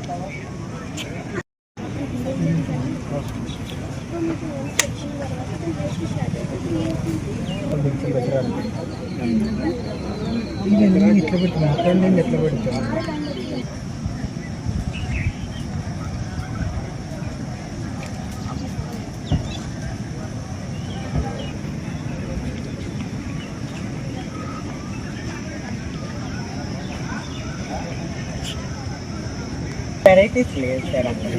ఇట్లా పెడుతున్నా ఎట్లా పెడతా వెరైటీస్ లేదు సార్ అక్కడ.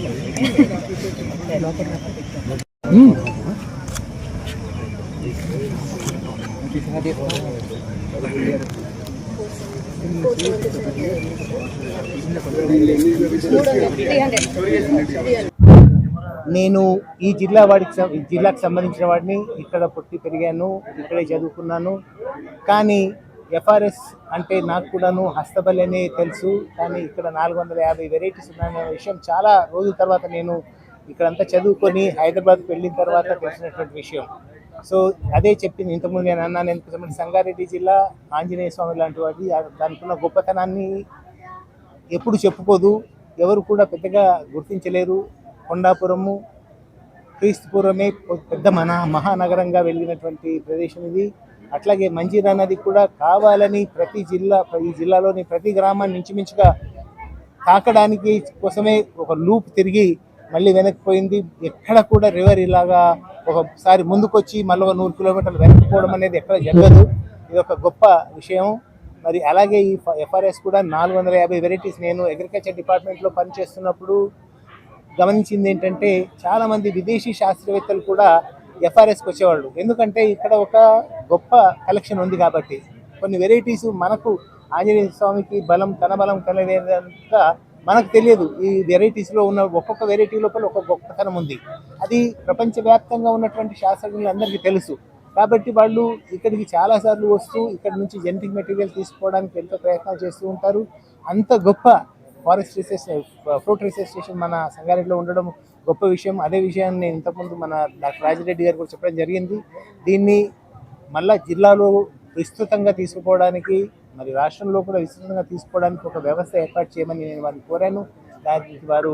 నేను ఈ జిల్లాకు సంబంధించిన వాడిని. ఇక్కడ పుట్టి పెరిగాను, ఇక్కడే చదువుకున్నాను. కానీ ఎఫ్ఆర్ఎస్ అంటే నాకు కూడాను హస్తబలి అనే తెలుసు. కానీ ఇక్కడ 450 వెరైటీస్ ఉన్నాయనే విషయం చాలా రోజుల తర్వాత నేను ఇక్కడంతా చదువుకొని హైదరాబాద్కి వెళ్ళిన తర్వాత తెలిసినటువంటి విషయం. సో అదే చెప్పింది ఇంతకుముందు నేను అన్నాను. ఎందుకంటే సంగారెడ్డి జిల్లా ఆంజనేయ స్వామి లాంటి వాడి, దానికి ఉన్న గొప్పతనాన్ని ఎప్పుడు చెప్పుకోదు, ఎవరు కూడా పెద్దగా గుర్తించలేరు. కొండాపురము క్రీస్తుపూర్వమే పెద్ద మహానగరంగా వెళ్ళినటువంటి ప్రదేశం ఇది. అట్లాగే మంజీరా నది కూడా కావాలని ఈ జిల్లాలోని ప్రతి గ్రామాన్ని ఇంచుమించుగా తాకడానికి కోసమే ఒక లూప్ తిరిగి మళ్ళీ వెనక్కిపోయింది. ఎక్కడ కూడా రివర్ ఇలాగా ఒకసారి ముందుకొచ్చి మళ్ళీ 100 కిలోమీటర్లు వెనక్కిపోవడం అనేది ఎక్కడ జరగదు. ఇది ఒక గొప్ప విషయం. మరి అలాగే ఈ ఎఫ్ఆర్ఎస్ కూడా 450 వెరైటీస్. నేను అగ్రికల్చర్ డిపార్ట్మెంట్లో పనిచేస్తున్నప్పుడు గమనించింది ఏంటంటే చాలామంది విదేశీ శాస్త్రవేత్తలు కూడా ఎఫ్ఆర్ఎస్కి వచ్చేవాళ్ళు. ఎందుకంటే ఇక్కడ ఒక గొప్ప కలెక్షన్ ఉంది కాబట్టి. కొన్ని వెరైటీస్ మనకు ఆంజనేయ స్వామికి తన బలం కలవేదంతా మనకు తెలియదు. ఈ వెరైటీస్లో ఉన్న ఒక్కొక్క వెరైటీ లోపల ఒక గొప్పతనం ఉంది. అది ప్రపంచవ్యాప్తంగా ఉన్నటువంటి శాస్త్రజ్ఞులందరికీ తెలుసు. కాబట్టి వాళ్ళు ఇక్కడికి చాలాసార్లు వస్తూ ఇక్కడ నుంచి జెనెటిక్ మెటీరియల్ తీసుకోవడానికి ఎంతో ప్రయత్నాలు చేస్తూ ఉంటారు. అంత గొప్ప ఫ్రూట్ రీసెర్చ్ స్టేషన్ మన సంగారెడ్డిలో ఉండడం గొప్ప విషయం. అదే విషయాన్ని నేను ఇంతకుముందు మన డాక్టర్ రాజిరెడ్డి గారు కూడా చెప్పడం జరిగింది. దీన్ని మళ్ళా జిల్లాలో విస్తృతంగా తీసుకుపోవడానికి, మరి రాష్ట్రంలో కూడా విస్తృతంగా తీసుకోవడానికి ఒక వ్యవస్థ ఏర్పాటు చేయమని నేను వారిని కోరాను. దానికి వారు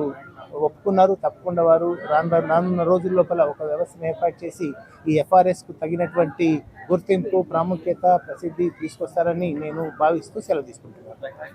ఒప్పుకున్నారు. తప్పకుండా వారు రానున్న రోజుల లోపల ఒక వ్యవస్థను ఏర్పాటు చేసి ఈ ఎఫ్ఆర్ఎస్కు తగినటువంటి గుర్తింపు, ప్రాముఖ్యత, ప్రసిద్ధి తీసుకొస్తారని నేను భావిస్తూ సెలవు తీసుకుంటున్నాను.